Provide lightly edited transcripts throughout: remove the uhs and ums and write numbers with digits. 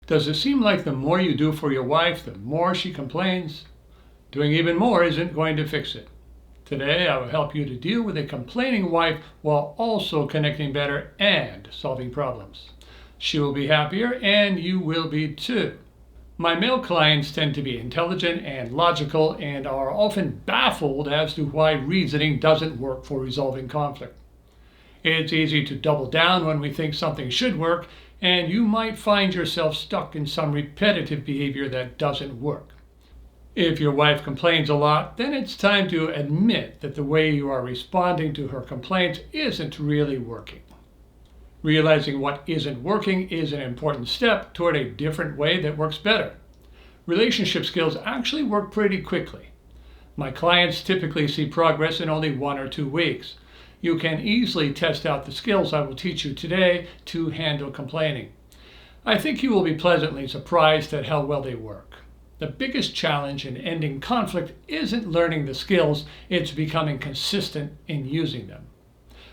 Does it seem like the more you do for your wife, the more she complains? Doing even more isn't going to fix it. Today, I will help you to deal with a complaining wife while also connecting better and solving problems. She will be happier and you will be too. My male clients tend to be intelligent and logical and are often baffled as to why reasoning doesn't work for resolving conflict. It's easy to double down when we think something should work, and you might find yourself stuck in some repetitive behavior that doesn't work. If your wife complains a lot, then it's time to admit that the way you are responding to her complaints isn't really working. Realizing what isn't working is an important step toward a different way that works better. Relationship skills actually work pretty quickly. My clients typically see progress in only 1 or 2 weeks. You can easily test out the skills I will teach you today to handle complaining. I think you will be pleasantly surprised at how well they work. The biggest challenge in ending conflict isn't learning the skills, it's becoming consistent in using them.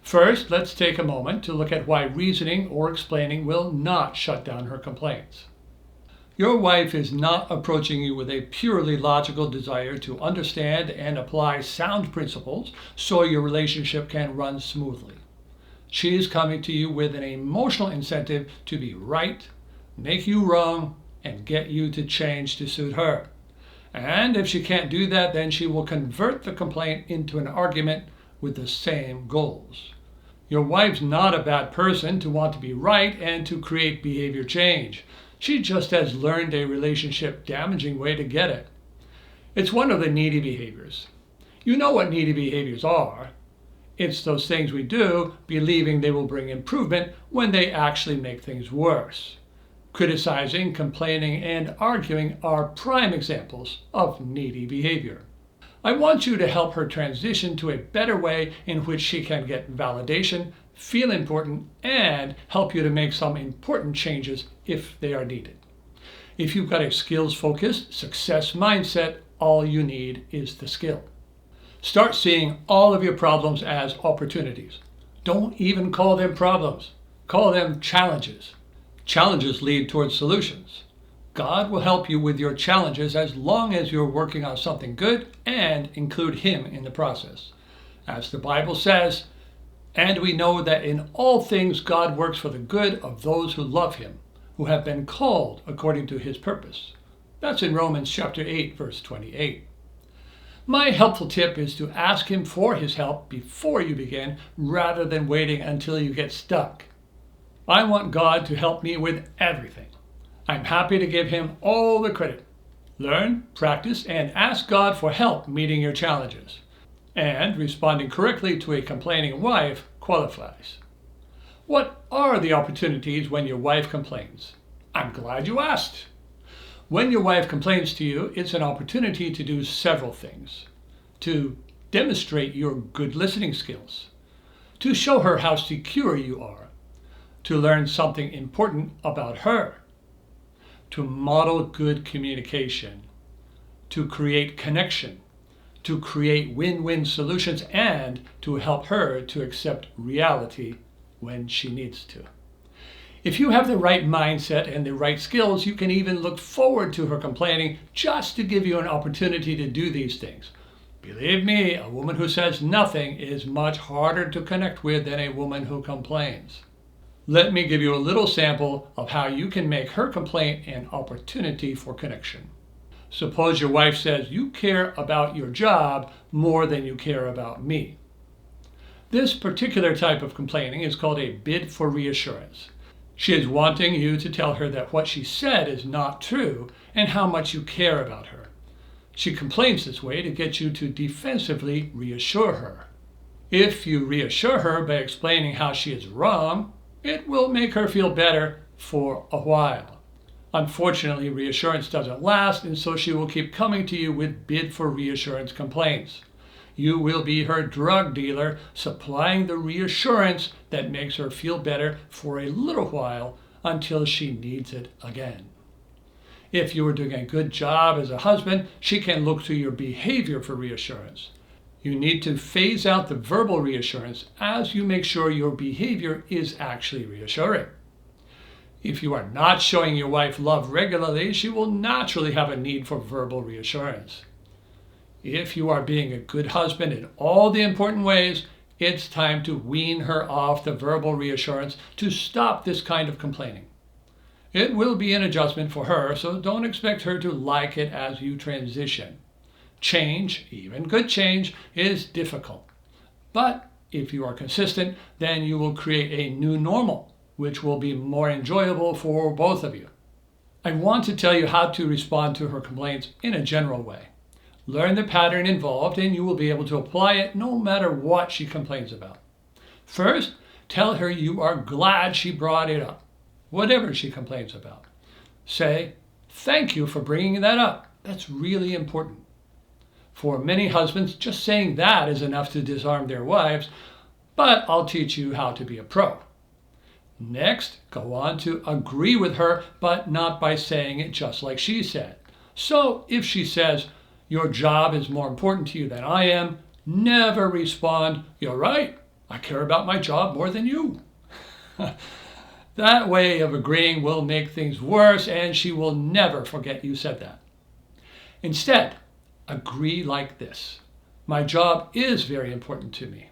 First, let's take a moment to look at why reasoning or explaining will not shut down her complaints. Your wife is not approaching you with a purely logical desire to understand and apply sound principles so your relationship can run smoothly. She is coming to you with an emotional incentive to be right, make you wrong, and get you to change to suit her. And if she can't do that, then she will convert the complaint into an argument with the same goals. Your wife's not a bad person to want to be right and to create behavior change. She just has learned a relationship damaging way to get it. It's one of the needy behaviors. You know what needy behaviors are. It's those things we do believing they will bring improvement when they actually make things worse. Criticizing, complaining, and arguing are prime examples of needy behavior. I want you to help her transition to a better way in which she can get validation, feel important, and help you to make some important changes if they are needed. If you've got a skills-focused success mindset, all you need is the skill. Start seeing all of your problems as opportunities. Don't even call them problems. Call them challenges. Challenges lead towards solutions. God will help you with your challenges as long as you're working on something good and include Him in the process. As the Bible says, and we know that in all things God works for the good of those who love Him, who have been called according to His purpose. That's in Romans chapter 8, verse 28. My helpful tip is to ask Him for His help before you begin, rather than waiting until you get stuck. I want God to help me with everything. I'm happy to give Him all the credit. Learn, practice, and ask God for help meeting your challenges. And responding correctly to a complaining wife qualifies. What are the opportunities when your wife complains? I'm glad you asked. When your wife complains to you, it's an opportunity to do several things. To demonstrate your good listening skills. To show her how secure you are. To learn something important about her. To model good communication. To create connection. To create win-win solutions, and to help her to accept reality when she needs to. If you have the right mindset and the right skills, you can even look forward to her complaining just to give you an opportunity to do these things. Believe me, a woman who says nothing is much harder to connect with than a woman who complains. Let me give you a little sample of how you can make her complaint an opportunity for connection. Suppose your wife says you care about your job more than you care about me. This particular type of complaining is called a bid for reassurance. She is wanting you to tell her that what she said is not true and how much you care about her. She complains this way to get you to defensively reassure her. If you reassure her by explaining how she is wrong, it will make her feel better for a while. Unfortunately, reassurance doesn't last, and so she will keep coming to you with bid for reassurance complaints. You will be her drug dealer, supplying the reassurance that makes her feel better for a little while until she needs it again. If you are doing a good job as a husband, she can look to your behavior for reassurance. You need to phase out the verbal reassurance as you make sure your behavior is actually reassuring. If you are not showing your wife love regularly, she will naturally have a need for verbal reassurance. If you are being a good husband in all the important ways, it's time to wean her off the verbal reassurance to stop this kind of complaining. It will be an adjustment for her, so don't expect her to like it as you transition. Change, even good change, is difficult. But if you are consistent, then you will create a new normal, which will be more enjoyable for both of you. I want to tell you how to respond to her complaints in a general way. Learn the pattern involved and you will be able to apply it no matter what she complains about. First, tell her you are glad she brought it up, whatever she complains about. Say, "Thank you for bringing that up. That's really important." For many husbands, just saying that is enough to disarm their wives, but I'll teach you how to be a pro. Next, go on to agree with her, but not by saying it just like she said. So if she says, "Your job is more important to you than I am," never respond, "You're right, I care about my job more than you." That way of agreeing will make things worse and she will never forget you said that. Instead, agree like this. "My job is very important to me."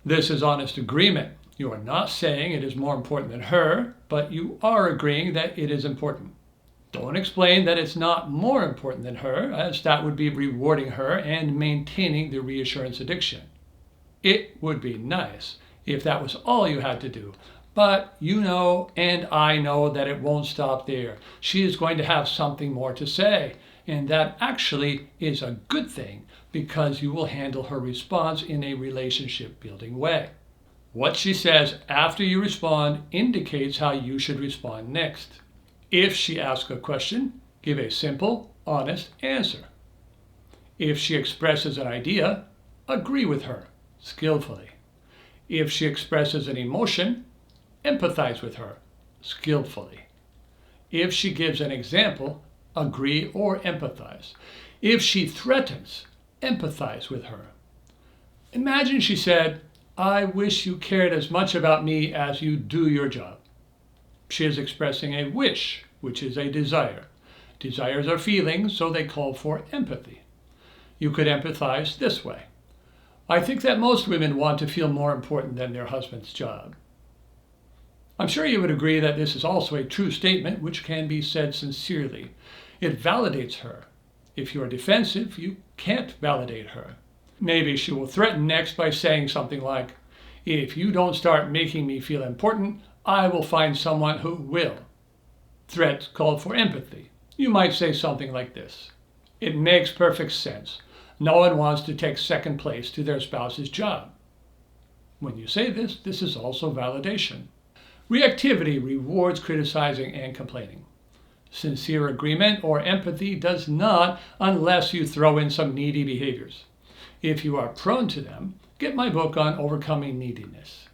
This is honest agreement. You are not saying it is more important than her, but you are agreeing that it is important. Don't explain that it's not more important than her, as that would be rewarding her and maintaining the reassurance addiction. It would be nice if that was all you had to do, but you know and I know that it won't stop there. She is going to have something more to say, and that actually is a good thing because you will handle her response in a relationship-building way. What she says after you respond indicates how you should respond next. If she asks a question, give a simple, honest answer. If she expresses an idea, agree with her skillfully. If she expresses an emotion, empathize with her skillfully. If she gives an example, agree or empathize. If she threatens, empathize with her. Imagine she said, "I wish you cared as much about me as you do your job." She is expressing a wish, which is a desire. Desires are feelings, so they call for empathy. You could empathize this way. "I think that most women want to feel more important than their husband's job." I'm sure you would agree that this is also a true statement which can be said sincerely. It validates her. If you are defensive, you can't validate her. Maybe she will threaten next by saying something like, "If you don't start making me feel important, I will find someone who will." Threats called for empathy. You might say something like this. "It makes perfect sense. No one wants to take second place to their spouse's job." When you say this, this is also validation. Reactivity rewards criticizing and complaining. Sincere agreement or empathy does not unless you throw in some needy behaviors. If you are prone to them, get my book on overcoming neediness.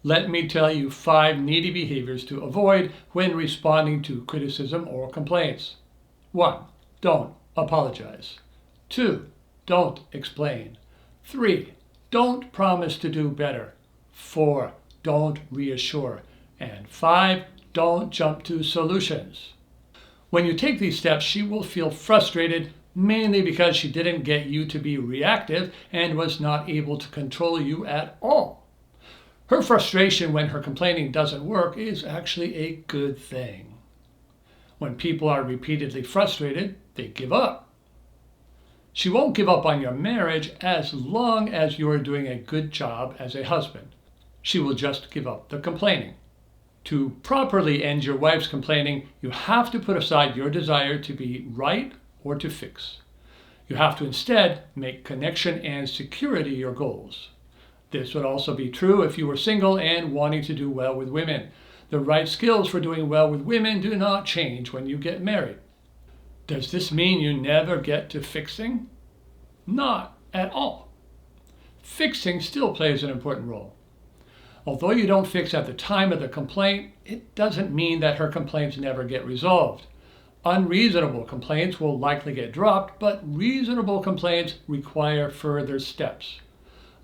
Let me tell you 5 needy behaviors to avoid when responding to criticism or complaints. 1. Don't apologize. 2. Don't explain. 3. Don't promise to do better. 4. Don't reassure. And 5. Don't jump to solutions. When you take these steps, she will feel frustrated, mainly because she didn't get you to be reactive and was not able to control you at all. Her frustration when her complaining doesn't work is actually a good thing. When people are repeatedly frustrated, they give up. She won't give up on your marriage as long as you are doing a good job as a husband. She will just give up the complaining. To properly end your wife's complaining, you have to put aside your desire to be right or to fix. You have to instead make connection and security your goals. This would also be true if you were single and wanting to do well with women. The right skills for doing well with women do not change when you get married. Does this mean you never get to fixing? Not at all. Fixing still plays an important role. Although you don't fix at the time of the complaint, it doesn't mean that her complaints never get resolved. Unreasonable complaints will likely get dropped, but reasonable complaints require further steps.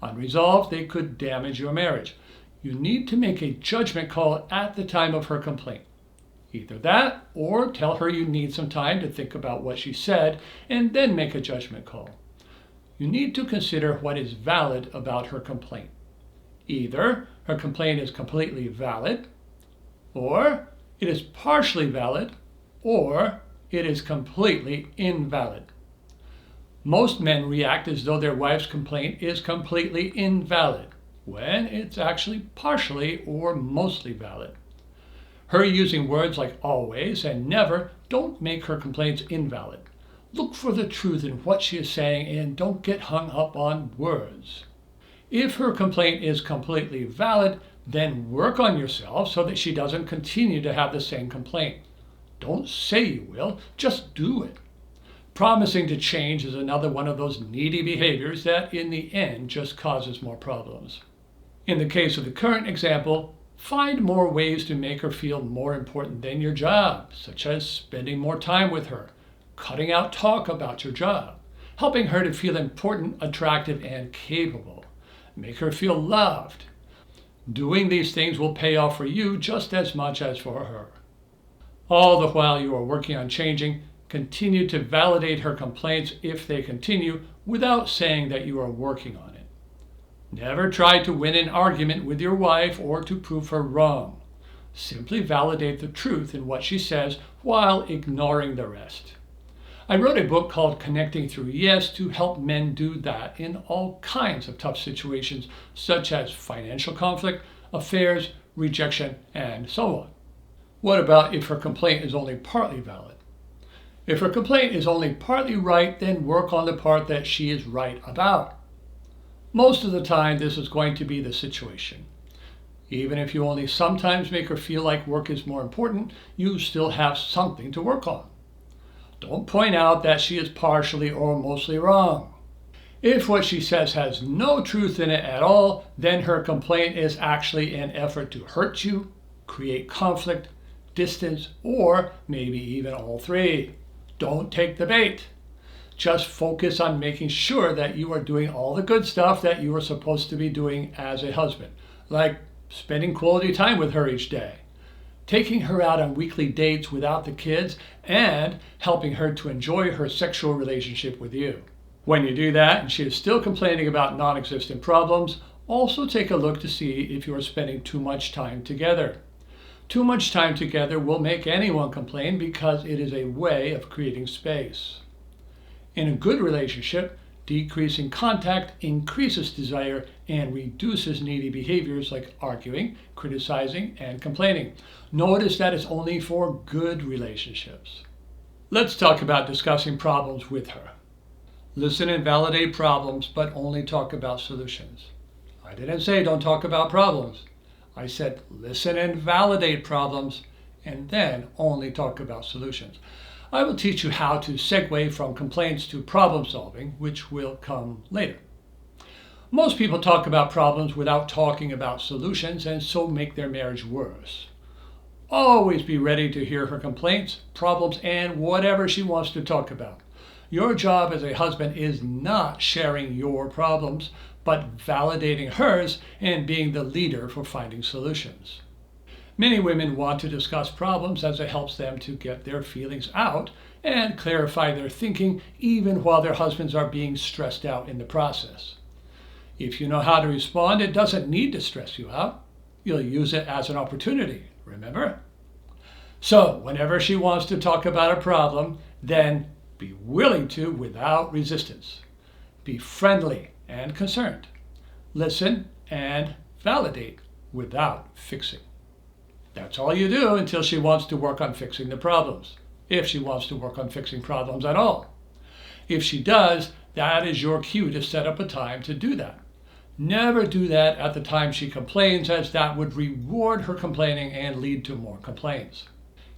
Unresolved, they could damage your marriage. You need to make a judgment call at the time of her complaint. Either that, or tell her you need some time to think about what she said and then make a judgment call. You need to consider what is valid about her complaint. Either her complaint is completely valid, or it is partially valid, or it is completely invalid. Most men react as though their wife's complaint is completely invalid, when it's actually partially or mostly valid. Her using words like always and never don't make her complaints invalid. Look for the truth in what she is saying and don't get hung up on words. If her complaint is completely valid, then work on yourself so that she doesn't continue to have the same complaint. Don't say you will, just do it. Promising to change is another one of those needy behaviors that in the end just causes more problems. In the case of the current example, find more ways to make her feel more important than your job, such as spending more time with her, cutting out talk about your job, helping her to feel important, attractive, and capable. Make her feel loved. Doing these things will pay off for you just as much as for her. All the while you are working on changing, continue to validate her complaints if they continue without saying that you are working on it. Never try to win an argument with your wife or to prove her wrong. Simply validate the truth in what she says while ignoring the rest. I wrote a book called Connecting Through Yes to help men do that in all kinds of tough situations, such as financial conflict, affairs, rejection, and so on. What about if her complaint is only partly valid? If her complaint is only partly right, then work on the part that she is right about. Most of the time, this is going to be the situation. Even if you only sometimes make her feel like work is more important, you still have something to work on. Don't point out that she is partially or mostly wrong. If what she says has no truth in it at all, then her complaint is actually an effort to hurt you, create conflict, distance, or maybe even all three. Don't take the bait. Just focus on making sure that you are doing all the good stuff that you are supposed to be doing as a husband, like spending quality time with her each day, taking her out on weekly dates without the kids, and helping her to enjoy her sexual relationship with you. When you do that and she is still complaining about non-existent problems, also take a look to see if you are spending too much time together. Too much time together will make anyone complain because it is a way of creating space. In a good relationship, decreasing contact increases desire and reduces needy behaviors like arguing, criticizing, and complaining. Notice that it's only for good relationships. Let's talk about discussing problems with her. Listen and validate problems, but only talk about solutions. I didn't say don't talk about problems. I said listen and validate problems, and then only talk about solutions. I will teach you how to segue from complaints to problem solving, which will come later. Most people talk about problems without talking about solutions and so make their marriage worse. Always be ready to hear her complaints, problems, and whatever she wants to talk about. Your job as a husband is not sharing your problems, but validating hers and being the leader for finding solutions. Many women want to discuss problems as it helps them to get their feelings out and clarify their thinking even while their husbands are being stressed out in the process. If you know how to respond, it doesn't need to stress you out. You'll use it as an opportunity, remember? So, whenever she wants to talk about a problem, then be willing to without resistance. Be friendly and concerned. Listen and validate without fixing. That's all you do until she wants to work on fixing the problems, if she wants to work on fixing problems at all. If she does, that is your cue to set up a time to do that. Never do that at the time she complains, as that would reward her complaining and lead to more complaints.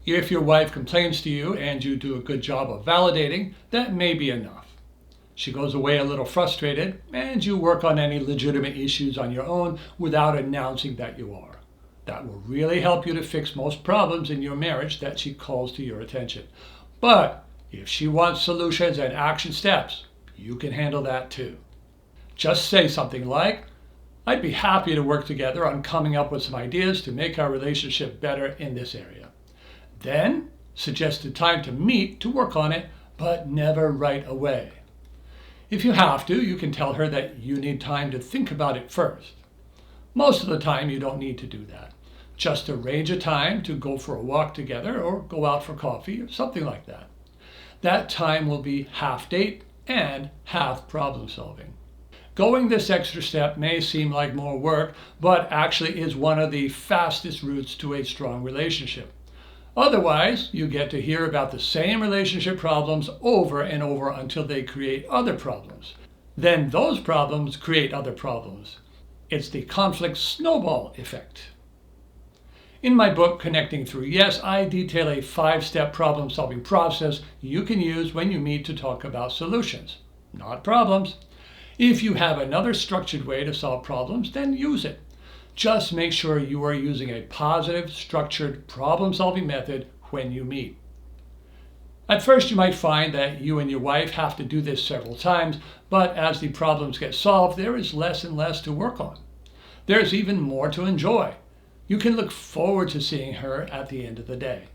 If your wife complains to you and you do a good job of validating, that may be enough. She goes away a little frustrated, and you work on any legitimate issues on your own without announcing that you are. That will really help you to fix most problems in your marriage that she calls to your attention. But if she wants solutions and action steps, you can handle that too. Just say something like, I'd be happy to work together on coming up with some ideas to make our relationship better in this area. Then suggest a time to meet to work on it, but never right away. If you have to, you can tell her that you need time to think about it first. Most of the time, you don't need to do that. Just arrange a time to go for a walk together or go out for coffee or something like that. That time will be half date and half problem solving. Going this extra step may seem like more work, but actually is one of the fastest routes to a strong relationship. Otherwise, you get to hear about the same relationship problems over and over until they create other problems. Then those problems create other problems. It's the conflict snowball effect. In my book, Connecting Through Yes, I detail a 5-step problem-solving process you can use when you meet to talk about solutions, not problems. If you have another structured way to solve problems, then use it. Just make sure you are using a positive, structured, problem-solving method when you meet. At first, you might find that you and your wife have to do this several times, but as the problems get solved, there is less and less to work on. There's even more to enjoy. You can look forward to seeing her at the end of the day.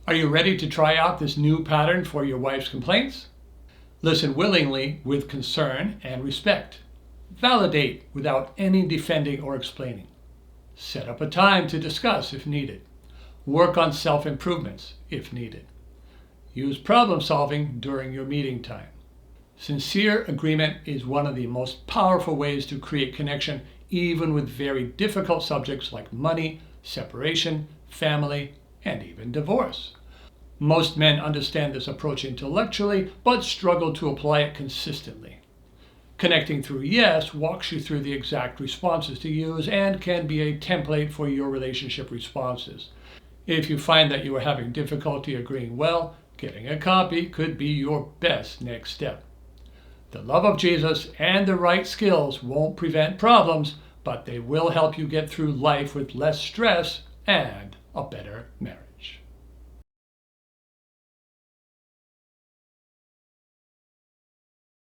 Are you ready to try out this new pattern for your wife's complaints? Listen willingly with concern and respect. Validate without any defending or explaining. Set up a time to discuss if needed. Work on self-improvements if needed. Use problem solving during your meeting time. Sincere agreement is one of the most powerful ways to create connection, even with very difficult subjects like money, separation, family, and even divorce. Most men understand this approach intellectually, but struggle to apply it consistently. Connecting Through Yes walks you through the exact responses to use and can be a template for your relationship responses. If you find that you are having difficulty agreeing well, getting a copy could be your best next step. The love of Jesus and the right skills won't prevent problems, but they will help you get through life with less stress and a better marriage.